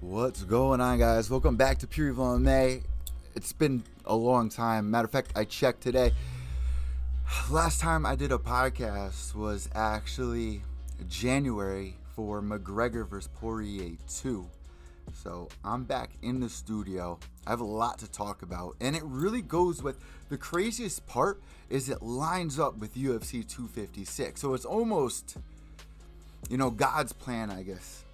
What's going on, guys? Welcome back to Pure EVil MMA. It's been a long time. Matter of fact, I checked today. Last time I did a podcast was actually January for McGregor vs. Poirier 2. So I'm back in the studio. I have a lot to talk about, and it really goes with the craziest part is it lines up with UFC 256. So it's almost, God's plan, I guess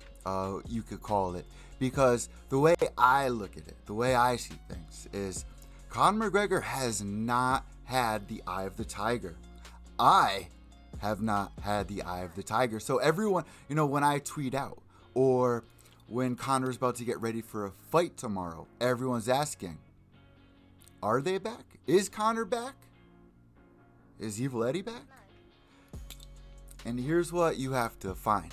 you could call it. Because the way I look at it, the way I see things is Conor McGregor has not had the eye of the tiger. I have not had the eye of the tiger. So everyone, when I tweet out or when Conor's about to get ready for a fight tomorrow, everyone's asking, are they back? Is Conor back? Is Evil Eddie back? And here's what you have to find.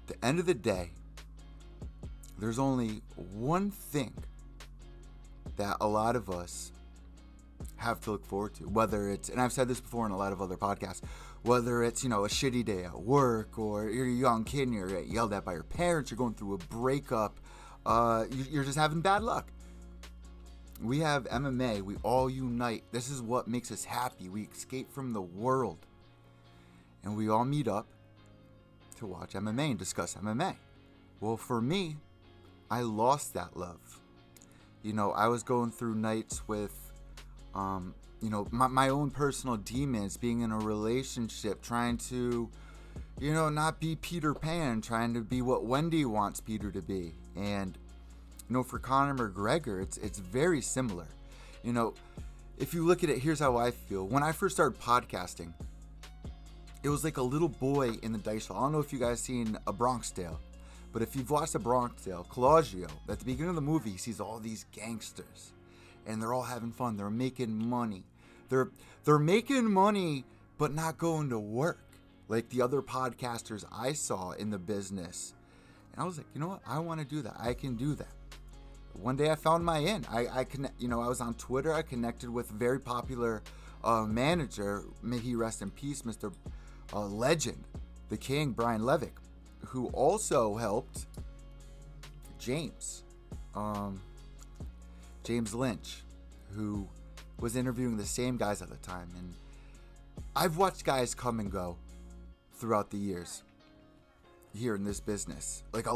At the end of the day, there's only one thing that a lot of us have to look forward to, whether it's, and I've said this before in a lot of other podcasts, whether it's, a shitty day at work, or you're a young kid and you're yelled at by your parents, you're going through a breakup, you're just having bad luck. We have MMA, we all unite. This is what makes us happy. We escape from the world. And we all meet up to watch MMA and discuss MMA. Well, for me, I lost that love. I was going through nights with, my own personal demons, being in a relationship, trying to, not be Peter Pan, trying to be what Wendy wants Peter to be. And, for Conor McGregor, it's very similar. If you look at it, here's how I feel. When I first started podcasting, it was like a little boy in the dice hall. I don't know if you guys seen A Bronx Tale, but if you've watched A Bronx Tale, Colagio, at the beginning of the movie, he sees all these gangsters, and they're all having fun. They're making money. They're making money, but not going to work like the other podcasters I saw in the business. And I was like, you know what? I want to do that. I can do that. One day I found my in. I was on Twitter. I connected with a very popular manager. May he rest in peace, Mr. Legend, the King, Brian Levick, who also helped James Lynch, who was interviewing the same guys at the time. And I've watched guys come and go throughout the years here in this business, like a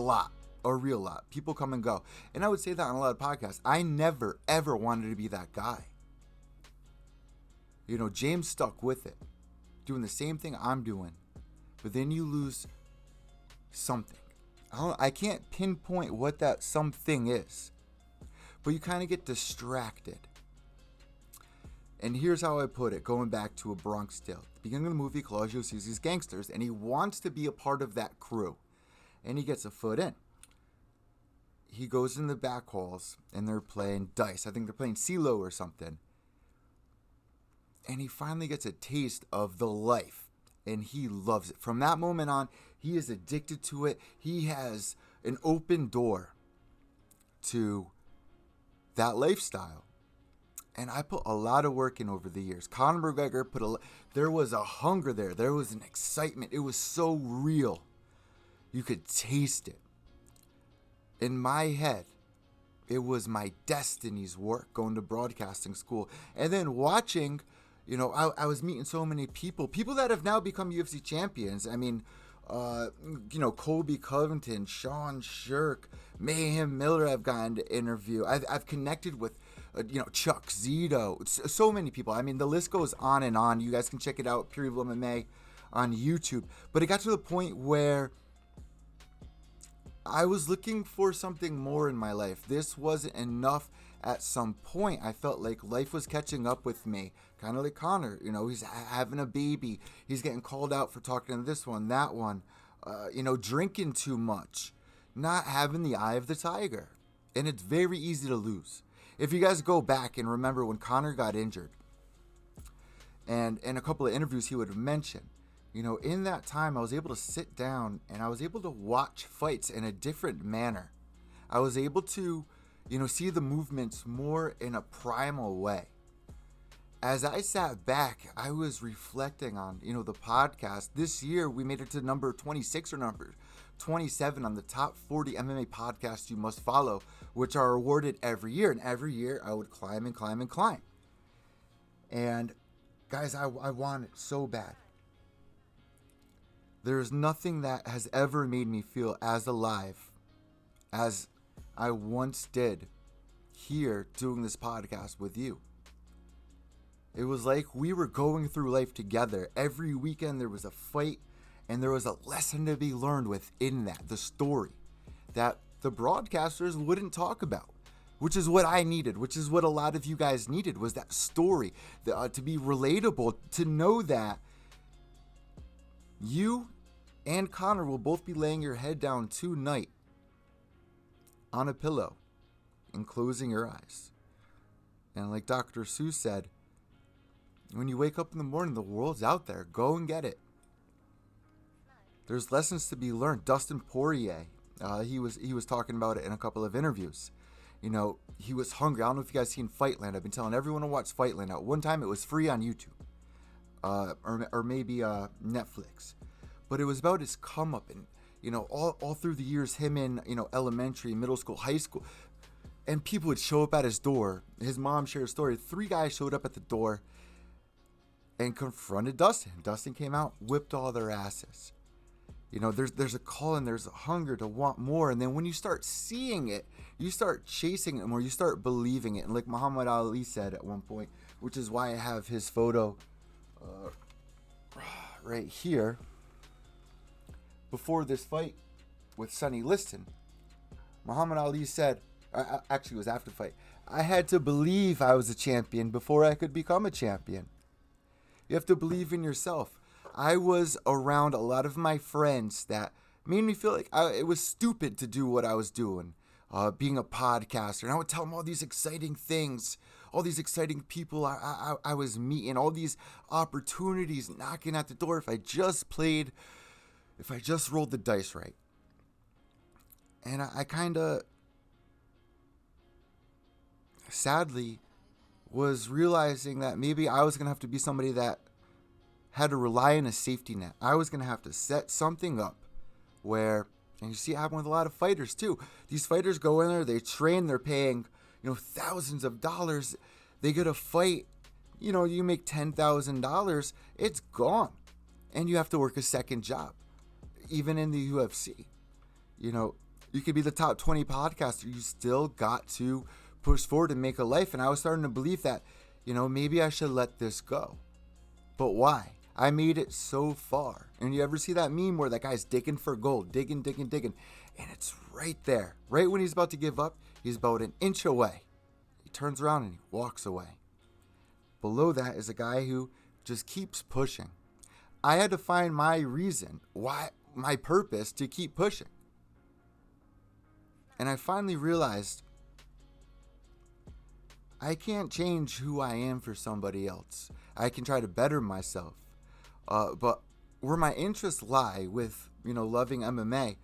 real lot. People come and go. And I would say that on a lot of podcasts. I never, ever wanted to be that guy. James stuck with it, doing the same thing I'm doing. But then you lose something. I can't pinpoint what that something is, but you kind of get distracted. And here's how I put it, going back to A Bronx Tale. At the beginning of the movie, Colagio sees these gangsters, and he wants to be a part of that crew. And he gets a foot in. He goes in the back halls, and they're playing dice. I think they're playing CeeLo or something. And he finally gets a taste of the life, and he loves it. From that moment on, he is addicted to it. He has an open door to that lifestyle. And I put a lot of work in over the years. Conor McGregor there was a hunger there. There was an excitement. It was so real. You could taste it. In my head, it was my destiny's work, going to broadcasting school. And then watching, I was meeting so many people that have now become UFC champions. I mean, Colby Covington, Sean Shirk, Mayhem Miller I've gotten to interview. I've connected with, Chuck Zito, so many people. I mean, the list goes on and on. You guys can check it out, Pure EVil MMA on YouTube. But it got to the point where I was looking for something more in my life. This wasn't enough. At some point, I felt like life was catching up with me. Kind of like Conor, he's having a baby. He's getting called out for talking to this one, that one. Drinking too much. Not having the eye of the tiger. And it's very easy to lose. If you guys go back and remember when Conor got injured, and in a couple of interviews he would mention, in that time I was able to sit down and I was able to watch fights in a different manner. I was able to see the movements more in a primal way. As I sat back, I was reflecting on, the podcast. This year, we made it to number 26 or number 27 on the top 40 MMA podcasts you must follow, which are awarded every year. And every year I would climb and climb and climb. And guys, I want it so bad. There's nothing that has ever made me feel as alive as I once did here doing this podcast with you. It was like we were going through life together. Every weekend there was a fight and there was a lesson to be learned within that, the story that the broadcasters wouldn't talk about, which is what I needed, which is what a lot of you guys needed, was that story, to be relatable, to know that you and Conor will both be laying your head down tonight on a pillow and closing your eyes. And like Dr. Seuss said, when you wake up in the morning, the world's out there. Go and get it. There's lessons to be learned. Dustin Poirier, he was talking about it in a couple of interviews. You know, he was hungry. I don't know if you guys seen Fightland. I've been telling everyone to watch Fightland. At one time, it was free on YouTube, or maybe Netflix. But it was about his come up, and you know, all through the years, him in, you know, elementary, middle school, high school, and people would show up at his door. His mom shared a story. 3 guys showed up at the door and confronted Dustin. Dustin came out, whipped all their asses. You know, there's a call and there's a hunger to want more. And then when you start seeing it, you start chasing it more. You start believing it. And like Muhammad Ali said at one point, which is why I have his photo right here. Before this fight with Sonny Liston, Muhammad Ali said, actually it was after the fight, I had to believe I was a champion before I could become a champion. You have to believe in yourself. I was around a lot of my friends that made me feel like it was stupid to do what I was doing, being a podcaster. And I would tell them all these exciting things, all these exciting people I was meeting, all these opportunities knocking at the door if I just rolled the dice right. And I kind of, sadly, was realizing that maybe I was going to have to be somebody that had to rely on a safety net. I was going to have to set something up where, and you see it happen with a lot of fighters too. These fighters go in there, they train, they're paying, you know, thousands of dollars. They get a fight, you know, you make $10,000, it's gone. And you have to work a second job. Even in the UFC, you know, you could be the top 20 podcaster. You still got to push forward and make a life. And I was starting to believe that, you know, maybe I should let this go. But why? I made it so far. And you ever see that meme where that guy's digging for gold, digging. And it's right there. Right when he's about to give up, he's about an inch away. He turns around and he walks away. Below that is a guy who just keeps pushing. I had to find my reason, my purpose to keep pushing. And I finally realized I can't change who I am for somebody else. I can try to better myself. But where my interests lie with, you know, loving MMA,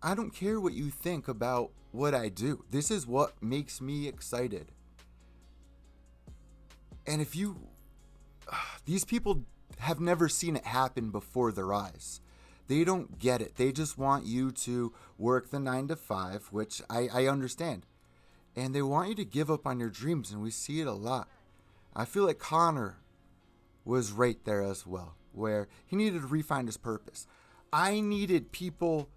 I don't care what you think about what I do. This is what makes me excited. And if these people have never seen it happen before their eyes. They don't get it. They just want you to work the 9 to 5, which I understand. And they want you to give up on your dreams, and we see it a lot. I feel like Conor was right there as well, where he needed to refine his purpose. I needed people,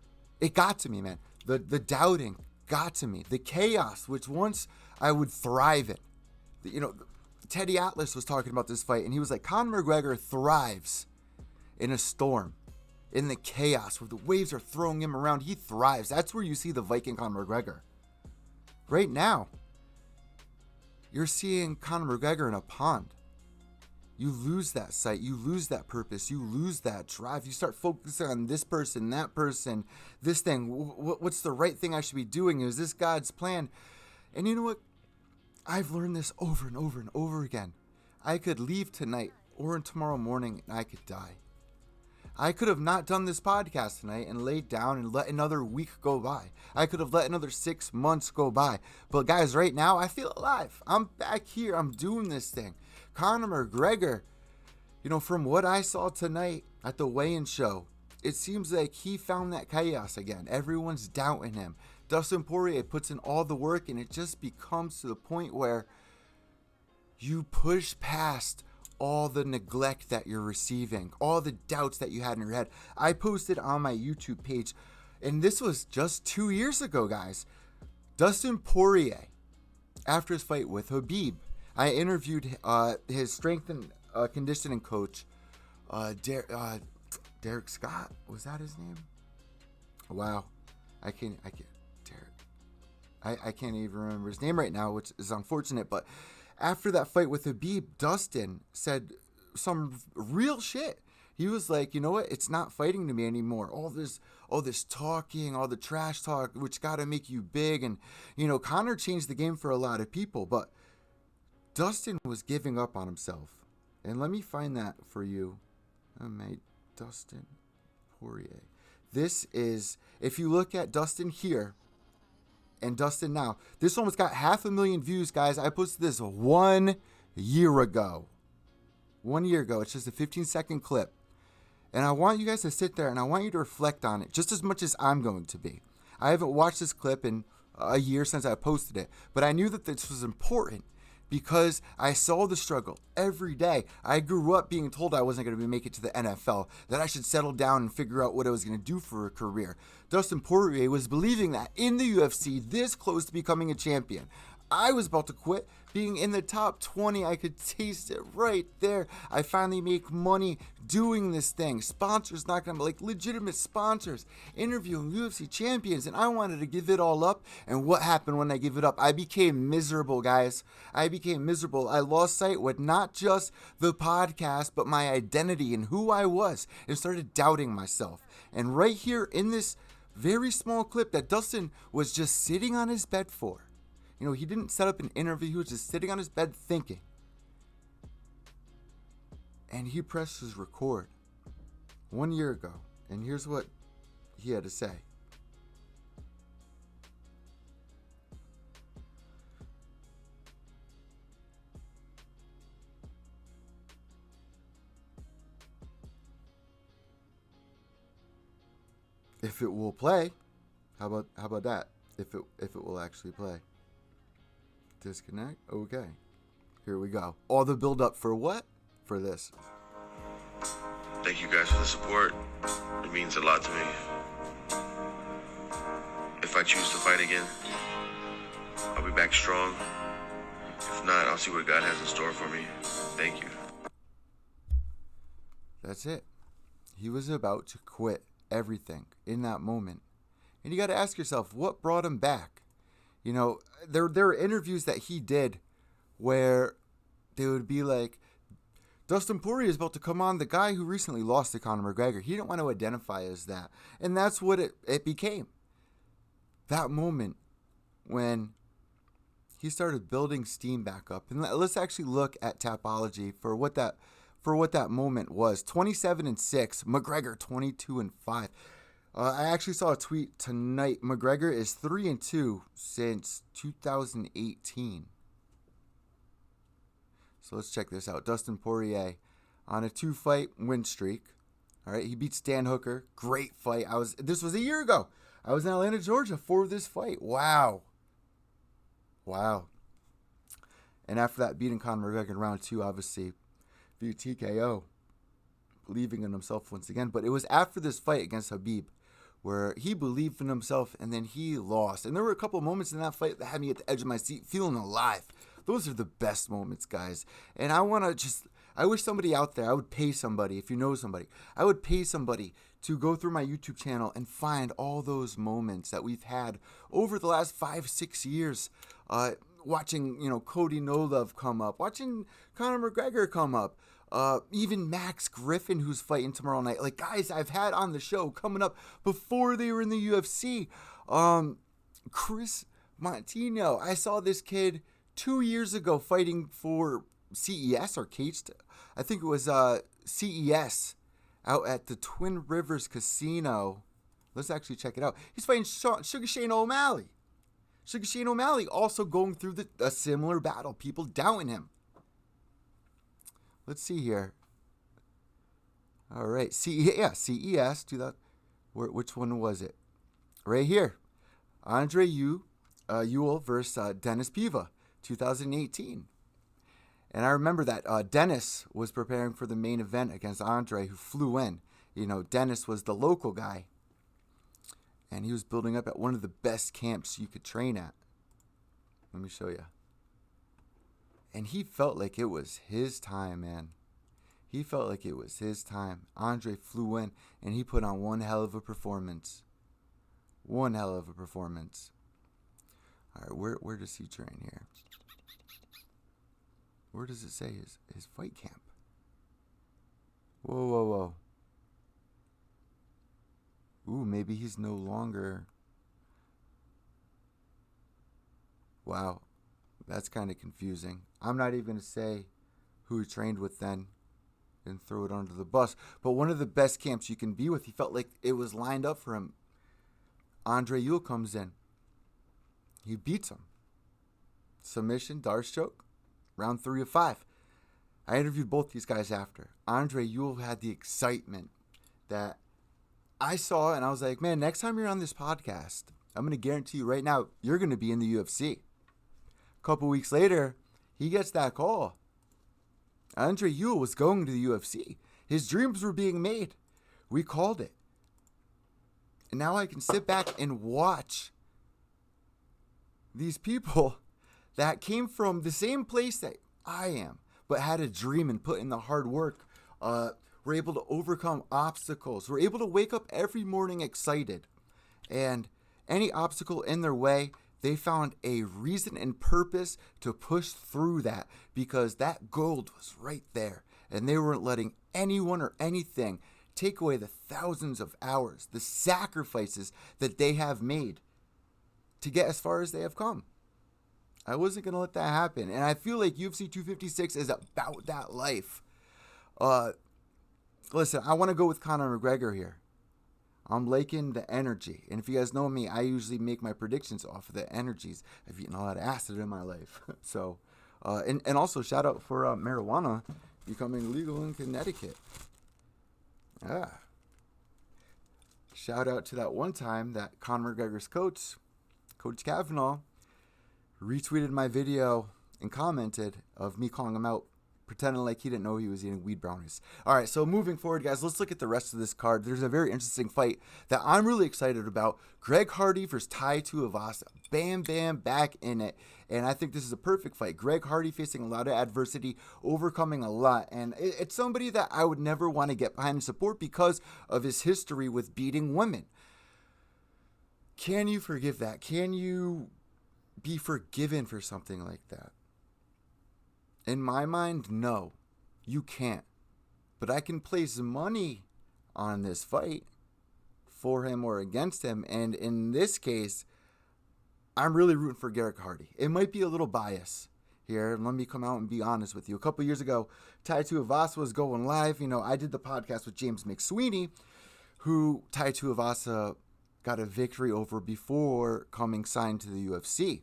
it got to me, man. The doubting got to me. The chaos, which once I would thrive in. You know, Teddy Atlas was talking about this fight, and he was like, Conor McGregor thrives in a storm, in the chaos where the waves are throwing him around. He thrives. That's where you see the Viking Conor McGregor. Right now, you're seeing Conor McGregor in a pond. You lose that sight. You lose that purpose. You lose that drive. You start focusing on this person, that person, this thing. What's the right thing I should be doing? Is this God's plan? And you know what? I've learned this over and over and over again. I could leave tonight or tomorrow morning and I could die. I could have not done this podcast tonight and laid down and let another week go by. I could have let another 6 months go by. But guys, right now, I feel alive. I'm back here. I'm doing this thing. Conor McGregor, you know, from what I saw tonight at the weigh-in show, it seems like he found that chaos again. Everyone's doubting him. Dustin Poirier puts in all the work, and it just becomes to the point where you push past all the neglect that you're receiving, all the doubts that you had in your head. I posted on my YouTube page, and this was just 2 years ago, guys. Dustin Poirier, after his fight with Khabib, I interviewed his strength and conditioning coach, Derek Scott. Was that his name? Wow, I can't even remember his name right now, which is unfortunate. But after that fight with Khabib, Dustin said some real shit. He was like, you know what? It's not fighting to me anymore. All this talking, all the trash talk, which got to make you big. And, you know, Conor changed the game for a lot of people, but Dustin was giving up on himself. And let me find that for you. Oh, mate, Dustin Poirier. This is, if you look at Dustin here and Dustin now, this almost got 500,000 views, guys. I posted this 1 year ago. 1 year ago. It's just a 15-second clip. And I want you guys to sit there and I want you to reflect on it just as much as I'm going to be. I haven't watched this clip in a year since I posted it, but I knew that this was important because I saw the struggle every day. I grew up being told I wasn't going to make it to the NFL, that I should settle down and figure out what I was going to do for a career. Dustin Poirier was believing that in the UFC, this close to becoming a champion. I was about to quit. Being in the top 20, I could taste it right there. I finally make money doing this thing. Sponsors knocking on, like legitimate sponsors, interviewing UFC champions, and I wanted to give it all up. And what happened when I gave it up? I became miserable, guys. I became miserable. I lost sight with not just the podcast, but my identity and who I was, and started doubting myself. And right here in this very small clip that Dustin was just sitting on his bed for, you know, he didn't set up an interview. He was just sitting on his bed thinking. And he presses record 1 year ago. And here's what he had to say. If it will play, how about that? If it will actually play. Disconnect. Okay. Here we go. All the build up for what? For this. Thank you guys for the support. It means a lot to me. If I choose to fight again, I'll be back strong. If not, I'll see what God has in store for me. Thank you. That's it. He was about to quit everything in that moment. And you got to ask yourself, what brought him back? You know, there are interviews that he did where they would be like, Dustin Poirier is about to come on, the guy who recently lost to Conor McGregor. He didn't want to identify as that. And that's what it became. That moment when he started building steam back up. And let's actually look at Tapology for what that moment was. 27-6, McGregor 22-5. I actually saw a tweet tonight. McGregor is 3-2 since 2018. So let's check this out. Dustin Poirier on a 2-fight win streak. All right, he beats Dan Hooker. Great fight. This was a year ago. I was in Atlanta, Georgia for this fight. Wow. And after that, beating Conor McGregor in round 2, obviously via TKO, believing in himself once again. But it was after this fight against Khabib where he believed in himself and then he lost. And there were a couple of moments in that fight that had me at the edge of my seat feeling alive. Those are the best moments, guys. And I wish somebody out there, I would pay somebody, if you know somebody, I would pay somebody to go through my YouTube channel and find all those moments that we've had over the last 5-6 years. Watching, you know, Cody No Love come up, watching Conor McGregor come up, even Max Griffin, who's fighting tomorrow night. Like, guys I've had on the show coming up before they were in the UFC. Chris Montino, I saw this kid 2 years ago fighting for CES or Caged. I think it was CES out at the Twin Rivers Casino. Let's actually check it out. He's fighting Sugar Shane O'Malley. Sugar Shane O'Malley also going through a similar battle. People doubting him. Let's see here. All right, CES 2000. Which one was it? Right here, Andre Ewell versus Dennis Piva, 2018. And I remember that Dennis was preparing for the main event against Andre, who flew in. You know, Dennis was the local guy, and he was building up at one of the best camps you could train at. Let me show you. And he felt like it was his time, man. He felt like it was his time. Andre flew in, and he put on one hell of a performance. One hell of a performance. All right, where does he train here? Where does it say his fight camp? Whoa. Ooh, maybe he's no longer... Wow, that's kind of confusing. I'm not even going to say who he trained with then and throw it under the bus. But one of the best camps you can be with, he felt like it was lined up for him. Andre Ewell comes in. He beats him. Submission, Darce choke, round 3 of 5. I interviewed both these guys after. Andre Ewell had the excitement that I saw, and I was like, man, next time you're on this podcast, I'm going to guarantee you right now, you're going to be in the UFC. A couple weeks later, he gets that call. Andre Ewell was going to the UFC. His dreams were being made. We called it. And now I can sit back and watch these people that came from the same place that I am, but had a dream and put in the hard work, were able to overcome obstacles, were able to wake up every morning excited. And any obstacle in their way, they found a reason and purpose to push through that, because that gold was right there. And they weren't letting anyone or anything take away the thousands of hours, the sacrifices that they have made to get as far as they have come. I wasn't going to let that happen. And I feel like UFC 256 is about that life. Listen, I want to go with Conor McGregor here. I'm liking the energy. And if you guys know me, I usually make my predictions off of the energies. I've eaten a lot of acid in my life. So, and also shout out for marijuana becoming legal in Connecticut. Shout out to that one time that Conor McGregor's coach, Coach Kavanaugh, retweeted my video and commented of me calling him out, pretending like he didn't know he was eating weed brownies. All right, so moving forward, guys, let's look at the rest of this card. There's a very interesting fight that I'm really excited about. Greg Hardy versus Tai Tuivasa. Bam, bam, back in it. And I think this is a perfect fight. Greg Hardy facing a lot of adversity, overcoming a lot. And it's somebody that I would never want to get behind and support because of his history with beating women. Can you forgive that? Can you be forgiven for something like that? In my mind, no, you can't. But I can place money on this fight for him or against him. And in this case, I'm really rooting for Greg Hardy. It might be a little bias here. Let me come out and be honest with you. A couple years ago, Tai Tuivasa was going live. You know, I did the podcast with James McSweeney, who Tai Tuivasa got a victory over before coming signed to the UFC.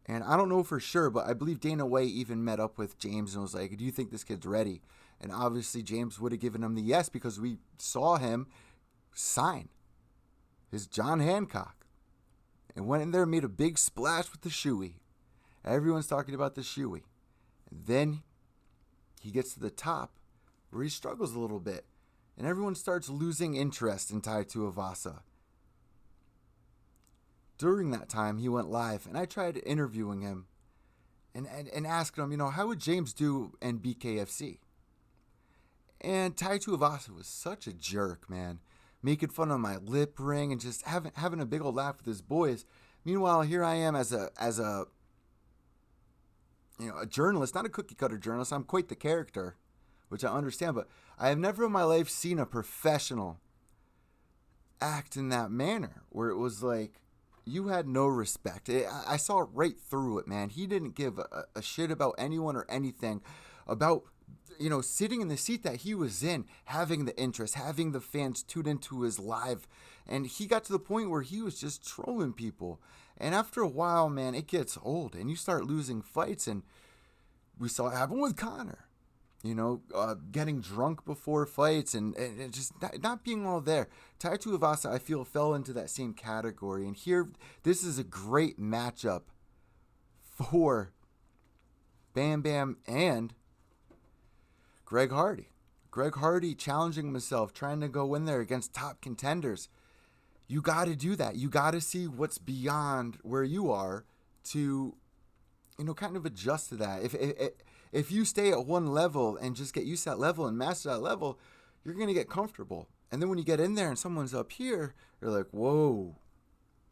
And I don't know for sure, but I believe Dana White even met up with James and was like, do you think this kid's ready? And obviously James would have given him the yes because we saw him sign his John Hancock. And went in there and made a big splash with the shoey. Everyone's talking about the shoey. And then he gets to the top where he struggles a little bit. And everyone starts losing interest in Tai Tuivasa. During that time, he went live, and I tried interviewing him and asking him, you know, how would James do in BKFC? And Tai Tuivasa was such a jerk, man, making fun of my lip ring and just having a big old laugh with his boys. Meanwhile, here I am as a you know, a journalist, not a cookie cutter journalist. I'm quite the character, which I understand, but I have never in my life seen a professional act in that manner where it was like, you had no respect. I saw it right through it, man. He didn't give a shit about anyone or anything, about, you know, sitting in the seat that he was in, having the interest, having the fans tune into his live. And he got to the point where he was just trolling people. And after a while, man, it gets old and you start losing fights. And we saw it happen with Conor. getting drunk before fights and just not being all there. Tai Tuivasa, I feel, fell into that same category. And here, this is a great matchup for Bam Bam and Greg Hardy. Greg Hardy challenging himself, trying to go in there against top contenders. You got to do that. You got to see what's beyond where you are to, kind of adjust to that. If you stay at one level and just get used to that level and master that level, you're going to get comfortable. And then when you get in there and someone's up here, you're like, whoa,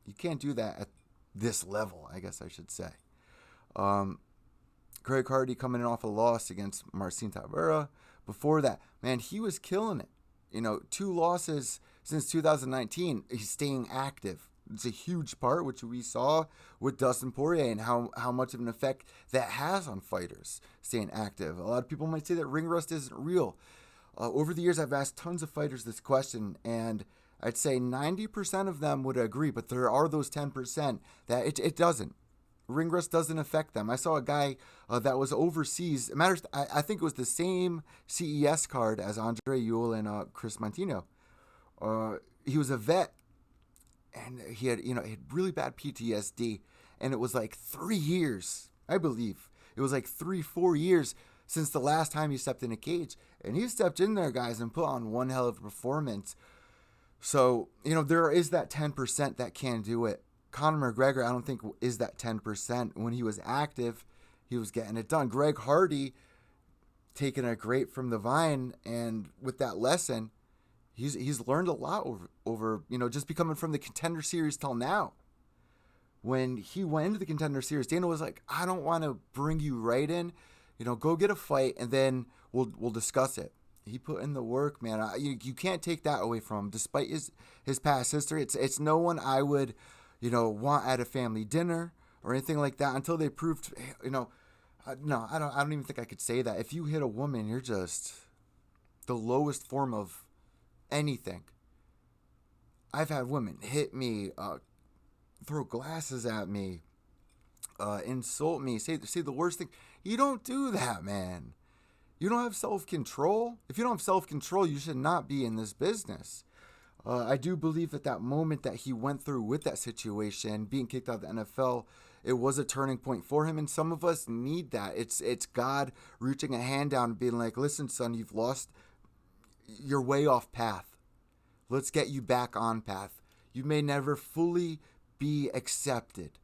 you can't do that at this level, I guess I should say. Greg Hardy coming in off a loss against Marcin Tavera. Before that, man, he was killing it. 2 losses since 2019. He's staying active. It's a huge part, which we saw with Dustin Poirier and how much of an effect that has on fighters staying active. A lot of people might say that ring rust isn't real. Over the years, I've asked tons of fighters this question, and I'd say 90% of them would agree, but there are those 10% that it doesn't. Ring rust doesn't affect them. I saw a guy that was overseas. It matters. I think it was the same CES card as Andre Ewell and Chris Montino. He was a vet, and he had really bad PTSD, and it was like 3 years, I believe. It was like 3-4 years since the last time he stepped in a cage, and he stepped in there, guys, and put on one hell of a performance. So there is that 10% that can do it. Conor McGregor, I don't think, is that 10%. When he was active, he was getting it done. Greg Hardy, taking a grape from the vine, and with that lesson, he's learned a lot over just becoming from the Contender Series till now. When he went into the Contender Series, Dana was like, I don't want to bring you right in. Go get a fight, and then we'll discuss it. He put in the work, man. You can't take that away from him, despite his past history. It's no one I would want at a family dinner or anything like that until they proved, no, I don't even think I could say that. If you hit a woman, you're just the lowest form of anything. I've had women hit me, throw glasses at me, insult me, say the worst thing. You don't do that, man. You don't have self-control. If you don't have self-control, you should not be in this business. I do believe that moment that he went through with that situation, being kicked out of the NFL, it was a turning point for him. And some of us need that. It's God reaching a hand down and being like, listen, son, you've lost your way off path. Let's get you back on path. You may never fully be accepted,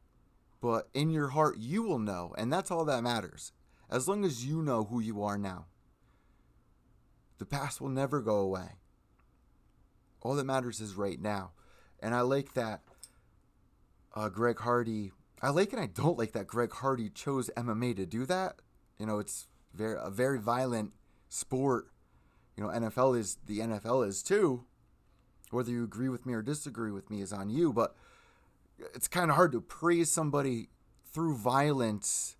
but in your heart, you will know. And that's all that matters. As long as you know who you are now, the past will never go away. All that matters is right now. And I like that Greg Hardy. I like and I don't like that Greg Hardy chose MMA to do that. It's a very violent sport. The NFL is too. Whether you agree with me or disagree with me is on you. But it's kind of hard to praise somebody through violence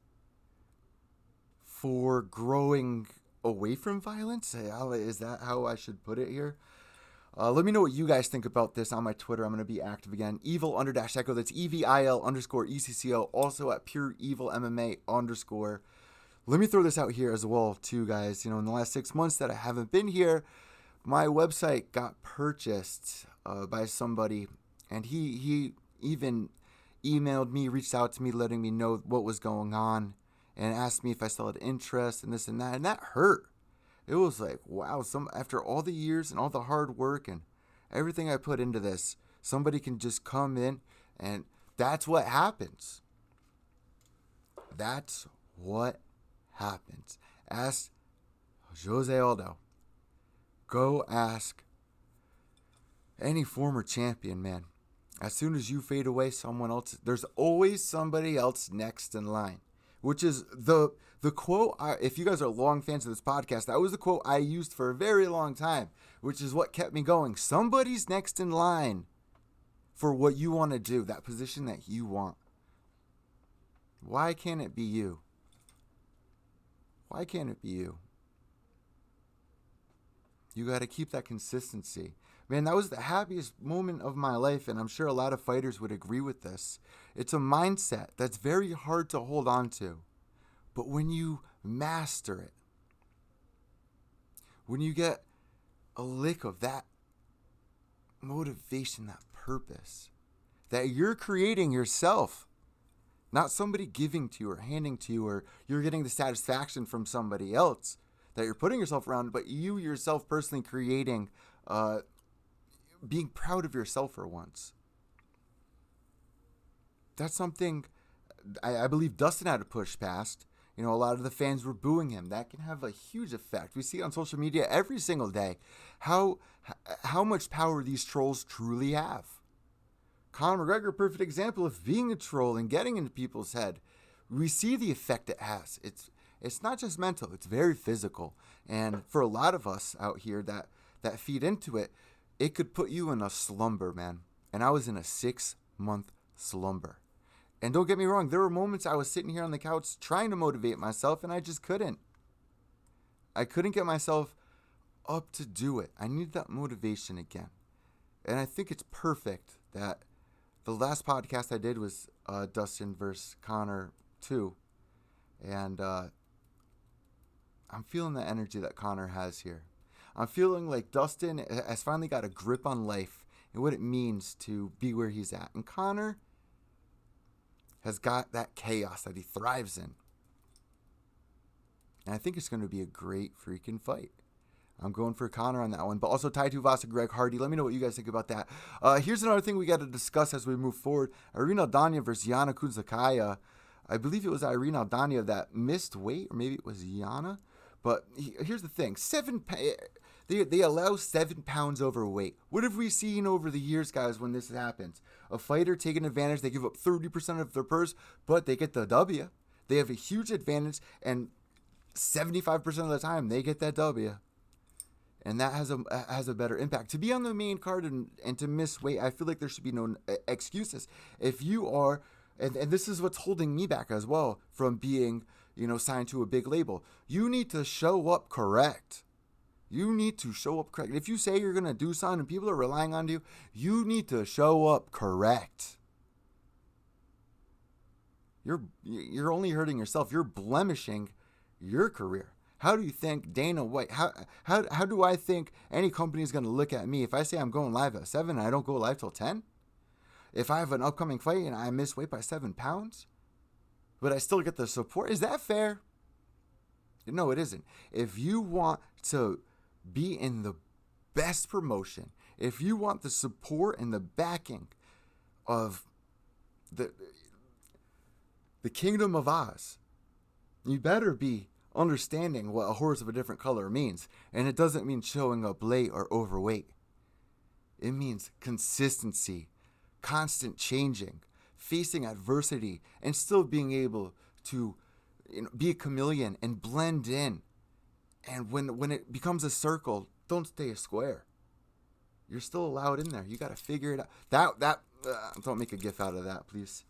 for growing away from violence. Is that how I should put it here? Let me know what you guys think about this on my Twitter. I'm going to be active again. Evil_Echo. That's EVIL_ECCO. Also at Pure EVil MMA_. Let me throw this out here as well, too, guys. In the last 6 months that I haven't been here, my website got purchased by somebody, and he even emailed me, reached out to me, letting me know what was going on, and asked me if I still had interest and this and that hurt. It was like, wow, after all the years and all the hard work and everything I put into this, somebody can just come in, and that's what happens. That's what happens. Ask Jose Aldo. Go ask any former champion, man. As soon as you fade away, someone else, there's always somebody else next in line. Which is the quote, if you guys are long fans of this podcast, that was the quote I used for a very long time, which is what kept me going. Somebody's next in line for what you want to do, that position that you want. Why can't it be you? Why can't it be you? You got to keep that consistency. Man, that was the happiest moment of my life, and I'm sure a lot of fighters would agree with this. It's a mindset that's very hard to hold on to. But when you master it, when you get a lick of that motivation, that purpose that you're creating yourself, not somebody giving to you or handing to you, or you're getting the satisfaction from somebody else that you're putting yourself around, but you yourself personally creating, being proud of yourself for once. That's something I believe Dustin had to push past. You know, a lot of the fans were booing him. That can have a huge effect. We see it on social media every single day how much power these trolls truly have. Conor McGregor, perfect example of being a troll and getting into people's head. We see the effect it has. It's not just mental, it's very physical. And for a lot of us out here that feed into it, it could put you in a slumber, man. And I was in a 6-month slumber. And don't get me wrong, there were moments I was sitting here on the couch trying to motivate myself, and I just couldn't. I couldn't get myself up to do it. I need that motivation again. And I think it's perfect that the last podcast I did was Dustin versus Conor 2. And I'm feeling the energy that Conor has here. I'm feeling like Dustin has finally got a grip on life and what it means to be where he's at. And Conor has got that chaos that he thrives in. And I think it's going to be a great freaking fight. I'm going for Conor on that one. But also Tai Tuivasa, Greg Hardy. Let me know what you guys think about that. Here's another thing we got to discuss as we move forward. Irene Aldana versus Yana Kunzakaya. I believe it was Irene Aldana that missed weight, or maybe it was Yana. But here's the thing. They allow 7 pounds overweight. What have we seen over the years, guys, when this happens? A fighter taking advantage. They give up 30% of their purse, but they get the W. They have a huge advantage, and 75% of the time, they get that W. And that has a better impact. To be on the main card and to miss weight, I feel like there should be no excuses. If you are, and this is what's holding me back as well from being, signed to a big label. You need to show up correct. You need to show up correct. If you say you're going to do something and people are relying on you, you need to show up correct. You're only hurting yourself. You're blemishing your career. How do you think Dana White, how do I think any company is going to look at me if I say I'm going live at 7 and I don't go live till 10? If I have an upcoming fight and I miss weight by 7 pounds, but I still get the support, is that fair? No, it isn't. If you want to be in the best promotion, if you want the support and the backing of the Kingdom of Oz, you better be understanding what a horse of a different color means. And it doesn't mean showing up late or overweight. It means consistency, constant changing, facing adversity, and still being able to be a chameleon and blend in. And when it becomes a circle, don't stay a square. You're still allowed in there. You got to figure it out. Don't make a gif out of that, please.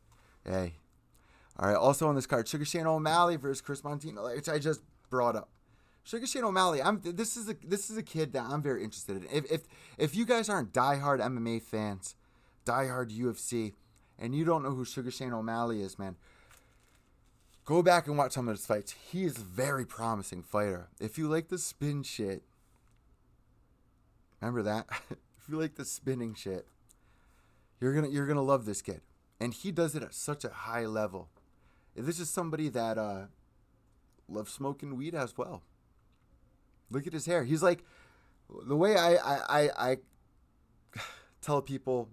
Hey. All right. Also on this card, Sugar Shane O'Malley versus Chris Montino, which I just brought up. Sugar Shane O'Malley. This is a kid that I'm very interested in. If you guys aren't diehard MMA fans, diehard UFC, and you don't know who Sugar Shane O'Malley is, man, go back and watch some of his fights. He is a very promising fighter. If you like the spin shit, remember that. If you like the spinning shit, you're gonna love this kid, and he does it at such a high level. This is somebody that loves smoking weed as well. Look at his hair. He's like, the way I tell people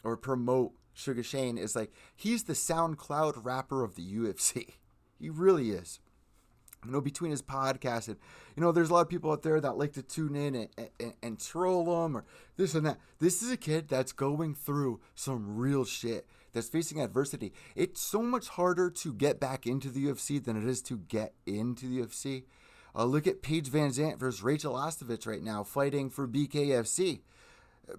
or promote Sugar Shane is like, he's the SoundCloud rapper of the UFC. He really is. Between his podcast and, there's a lot of people out there that like to tune in and troll him or this and that. This is a kid that's going through some real shit, that's facing adversity. It's so much harder to get back into the UFC than it is to get into the UFC. Look at Paige Van Zandt versus Rachel Ostovich right now, fighting for BKFC.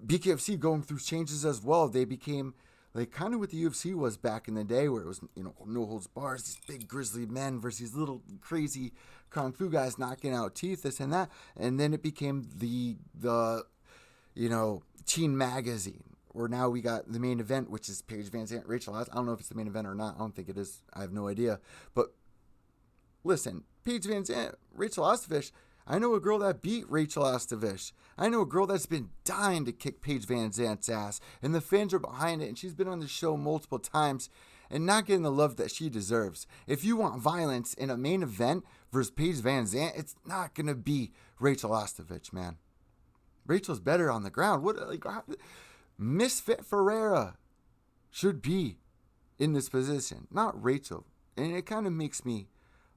BKFC going through changes as well. They became like kind of what the UFC was back in the day, where it was, no holds bars, these big grizzly men versus these little crazy kung fu guys knocking out teeth, this and that. And then it became the teen magazine, where now we got the main event, which is Paige Van Zandt, Rachel Ostovich. I don't know if it's the main event or not. I don't think it is. I have no idea. But listen, Paige Van Zandt, Rachel Ostovich, I know a girl that beat Rachel Ostovich. I know a girl that's been dying to kick Paige Van Zandt's ass, and the fans are behind it, and she's been on the show multiple times and not getting the love that she deserves. If you want violence in a main event versus Paige Van Zandt, it's not going to be Rachel Ostovich, man. Rachel's better on the ground. Misfit Ferreira should be in this position, not Rachel. And it kind of makes me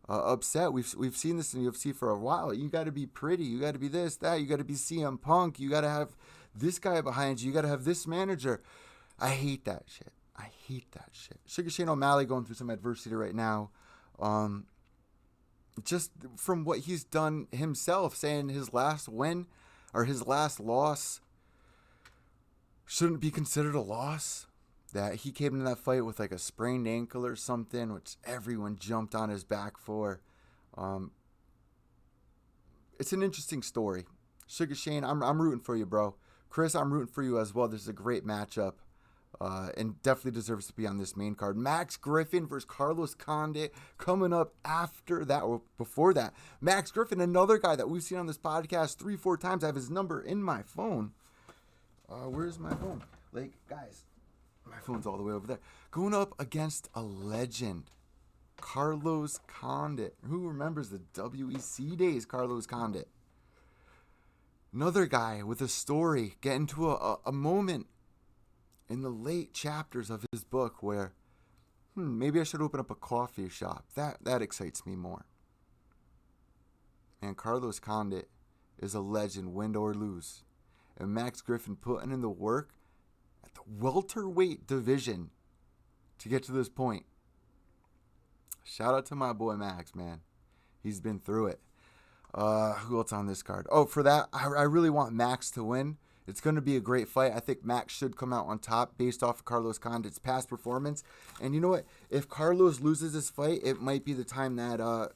upset. We've seen this in UFC for a while. You got to be pretty. You got to be this, that. You got to be CM Punk. You got to have this guy behind you. You got to have this manager. I hate that shit. Sugar Shane O'Malley going through some adversity right now. Just from what he's done himself, saying his last win or his last loss shouldn't be considered a loss. That he came into that fight with like a sprained ankle or something, which everyone jumped on his back for. It's an interesting story. Sugar Shane, I'm rooting for you, bro. Chris, I'm rooting for you as well. This is a great matchup. And definitely deserves to be on this main card. Max Griffin versus Carlos Condit coming up after that, or before that. Max Griffin, another guy that we've seen on this podcast 3-4 times. I have his number in my phone. Where's my phone? Like, guys, my phone's all the way over there. Going up against a legend, Carlos Condit. Who remembers the WEC days, Carlos Condit? Another guy with a story, getting to a moment in the late chapters of his book where, maybe I should open up a coffee shop. That excites me more. And Carlos Condit is a legend, win or lose. And Max Griffin putting in the work at the welterweight division to get to this point. Shout out to my boy Max, man. He's been through it. Who else on this card? Oh, for that, I really want Max to win. It's going to be a great fight. I think Max should come out on top based off of Carlos Condit's past performance. And you know what? If Carlos loses this fight, it might be the time that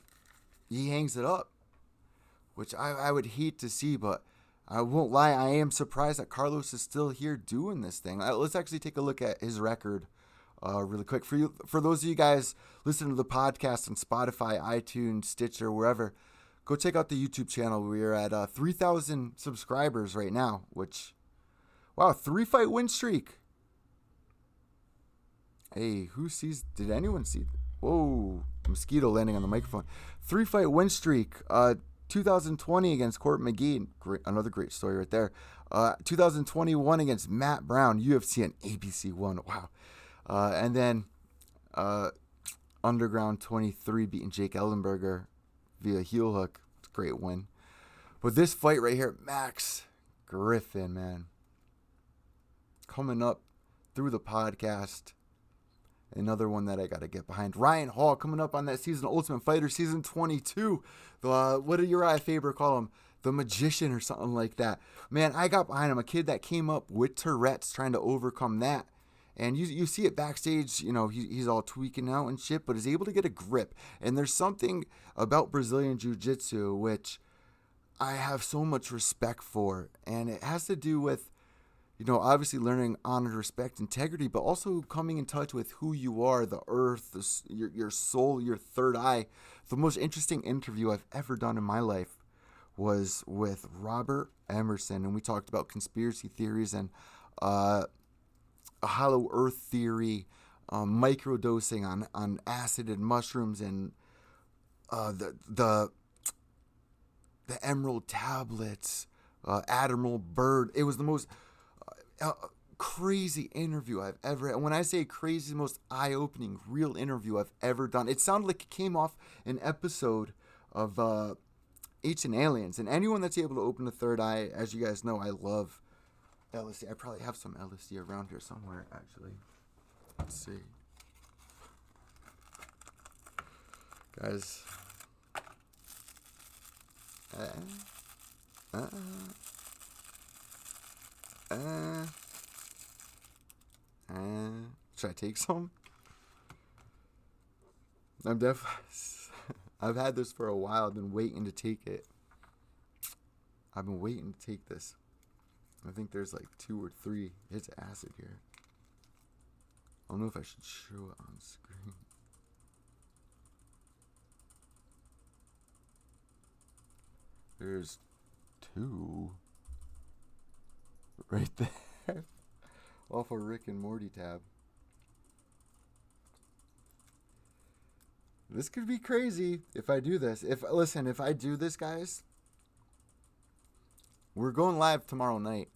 he hangs it up, which I would hate to see, but I won't lie. I am surprised that Carlos is still here doing this thing. Let's actually take a look at his record really quick. For those of you guys listening to the podcast on Spotify, iTunes, Stitcher, wherever, go check out the YouTube channel. We're at 3,000 subscribers right now, which, wow, 3-fight win streak. Hey, did anyone see? Whoa, mosquito landing on the microphone. 3-fight win streak. 2020 against Court McGee. Another great story right there. 2021 against Matt Brown, UFC and ABC 1. Wow. And then Underground 23 beating Jake Ellenberger via heel hook. It's a great win. But this fight right here, Max Griffin, man. Coming up through the podcast. Another one that I got to get behind. Ryan Hall coming up on that season, Ultimate Fighter Season 22. What did Uriah Faber call him? The Magician or something like that. Man, I got behind him. A kid that came up with Tourette's trying to overcome that. And you see it backstage, you know, he's all tweaking out and shit, but is able to get a grip. And there's something about Brazilian Jiu-Jitsu which I have so much respect for. And it has to do with, you know, obviously learning honor, respect, integrity, but also coming in touch with who you are, the earth, your soul, your third eye. The most interesting interview I've ever done in my life was with Robert Emerson, and we talked about conspiracy theories and a hollow earth theory, microdosing on acid and mushrooms, and the emerald tablets, Admiral Byrd. It was the most crazy interview I've ever had. And when I say crazy, the most eye-opening, real interview I've ever done. It sounded like it came off an episode of Ancient Aliens. And anyone that's able to open the third eye, as you guys know, I love LSD. I probably have some LSD around here somewhere, actually. Let's see. Guys. Should I take some? I've had this for a while. I've been waiting to take it. I've been waiting to take this. I think there's like 2 or 3 hits of acid here. I don't know if I should show it on screen. There's 2 right there. Off a Rick and Morty tab. This could be crazy if I do this. If I do this, guys, we're going live tomorrow night.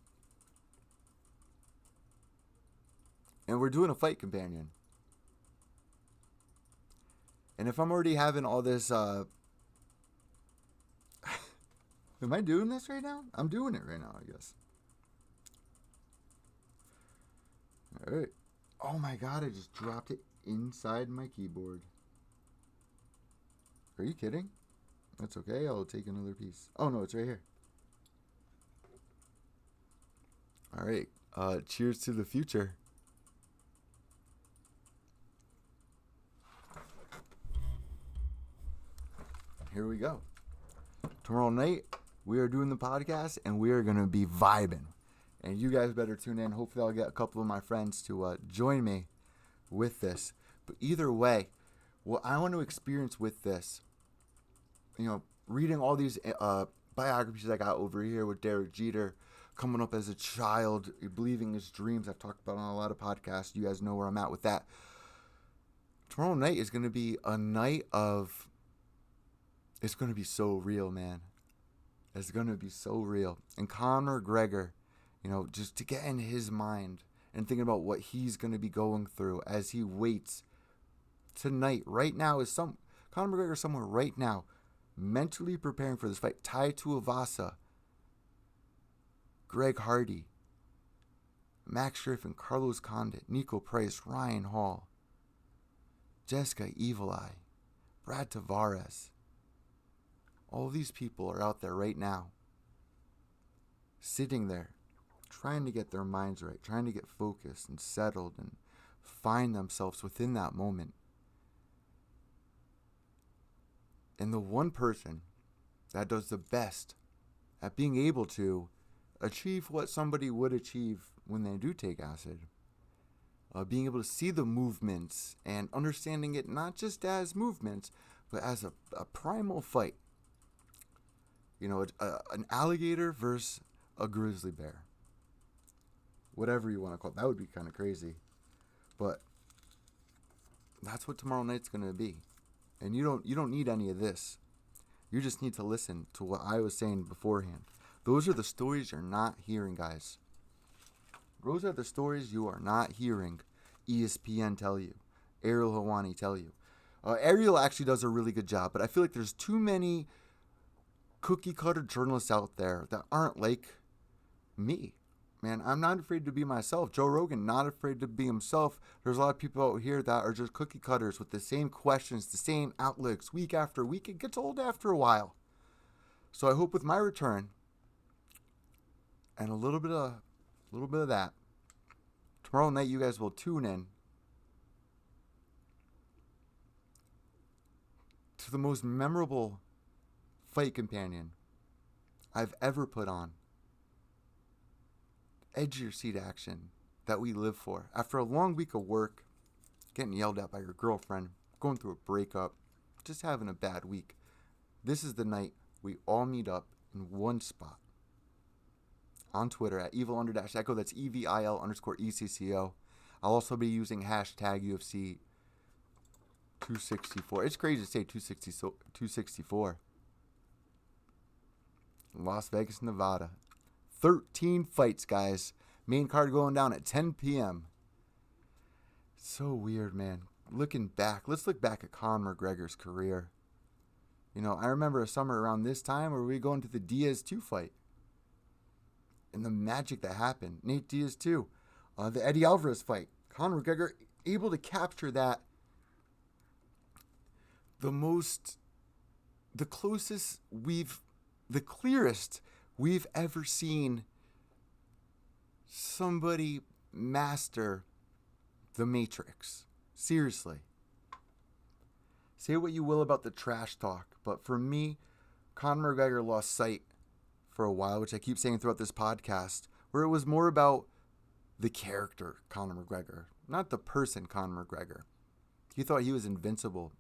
And we're doing a fight companion. And if I'm already having all this, am I doing this right now? I'm doing it right now, I guess. All right. Oh my God, I just dropped it inside my keyboard. Are you kidding? That's okay. I'll take another piece. Oh no, it's right here. All right. Cheers to the future. Here we go. Tomorrow night, we are doing the podcast, and we are going to be vibing. And you guys better tune in. Hopefully, I'll get a couple of my friends to join me with this. But either way, what I want to experience with this, reading all these biographies I got over here with Derek Jeter, coming up as a child, believing his dreams. I've talked about on a lot of podcasts. You guys know where I'm at with that. Tomorrow night is going to be a night of... It's going to be so real, man. It's going to be so real. And Conor McGregor, just to get in his mind and thinking about what he's going to be going through as he waits tonight, right now, Conor McGregor somewhere right now, mentally preparing for this fight. Tai Tuivasa, Greg Hardy, Max Griffin, Carlos Condit, Nico Price, Ryan Hall, Jessica Evil Eye, Brad Tavares. All these people are out there right now, sitting there, trying to get their minds right, trying to get focused and settled and find themselves within that moment. And the one person that does the best at being able to achieve what somebody would achieve when they do take acid, being able to see the movements and understanding it not just as movements, but as a primal fight. An alligator versus a grizzly bear. Whatever you want to call it. That would be kind of crazy. But that's what tomorrow night's going to be. And you don't need any of this. You just need to listen to what I was saying beforehand. Those are the stories you're not hearing, guys. Those are the stories you are not hearing ESPN tell you. Ariel Helwani tell you. Ariel actually does a really good job, but I feel like there's too many cookie cutter journalists out there that aren't like me. Man, I'm not afraid to be myself. Joe Rogan, not afraid to be himself. There's a lot of people out here that are just cookie cutters with the same questions, the same outlooks, week after week. It gets old after a while. So I hope with my return and a little bit of that, tomorrow night you guys will tune in to the most memorable fight companion I've ever put on. Edge of your seat action that we live for. After a long week of work, getting yelled at by your girlfriend, going through a breakup, just having a bad week, this is the night we all meet up in one spot. On Twitter at evil_echo. That's EVIL_ECCO. I'll also be using hashtag UFC 264. It's crazy to say 264. Las Vegas, Nevada. 13 fights, guys. Main card going down at 10 p.m. So weird, man. Looking back, let's look back at Conor McGregor's career. I remember a summer around this time where we go into the Diaz 2 fight. And the magic that happened. Nate Diaz 2. The Eddie Alvarez fight. Conor McGregor able to capture that. The clearest we've ever seen somebody master the Matrix. Seriously. Say what you will about the trash talk, but for me, Conor McGregor lost sight for a while, which I keep saying throughout this podcast, where it was more about the character Conor McGregor, not the person Conor McGregor. He thought he was invincible.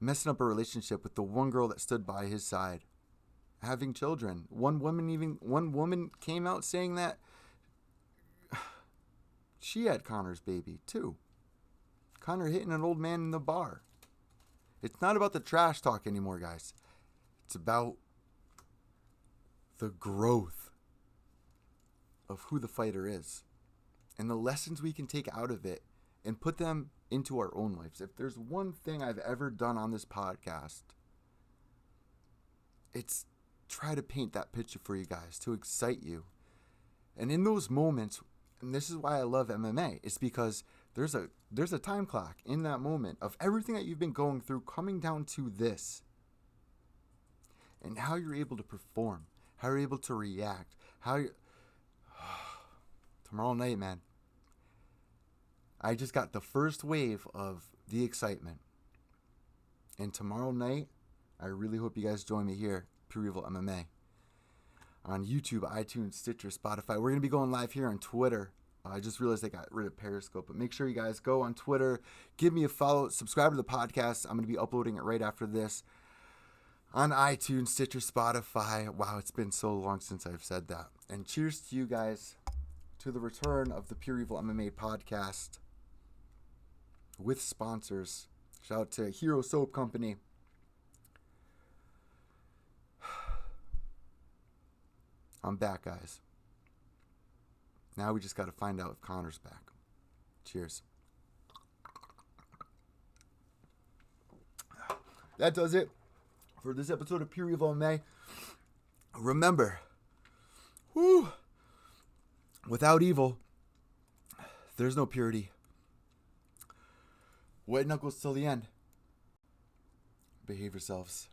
messing up a relationship with the one girl that stood by his side, having children. One woman came out saying that she had Conor's baby too. Conor hitting an old man in the bar. It's not about the trash talk anymore, guys. It's about the growth of who the fighter is and the lessons we can take out of it and put them into our own lives. If there's one thing I've ever done on this podcast, it's try to paint that picture for you guys, to excite you. And in those moments, and this is why I love MMA, it's because there's a time clock in that moment of everything that you've been going through coming down to this. And how you're able to perform, how you're able to react, how you tomorrow night, man. I just got the first wave of the excitement. And tomorrow night, I really hope you guys join me here, Pure EVil MMA. On YouTube, iTunes, Stitcher, Spotify. We're going to be going live here on Twitter. I just realized I got rid of Periscope. But make sure you guys go on Twitter. Give me a follow. Subscribe to the podcast. I'm going to be uploading it right after this. On iTunes, Stitcher, Spotify. Wow, it's been so long since I've said that. And cheers to you guys. To the return of the Pure EVil MMA podcast. With sponsors. Shout out to Hero Soap Company. I'm back, guys. Now we just got to find out if Conor's back. Cheers. That does it for this episode of Pure EVil MMA. Remember, without evil, there's no purity. White knuckles till the end. Behave yourselves.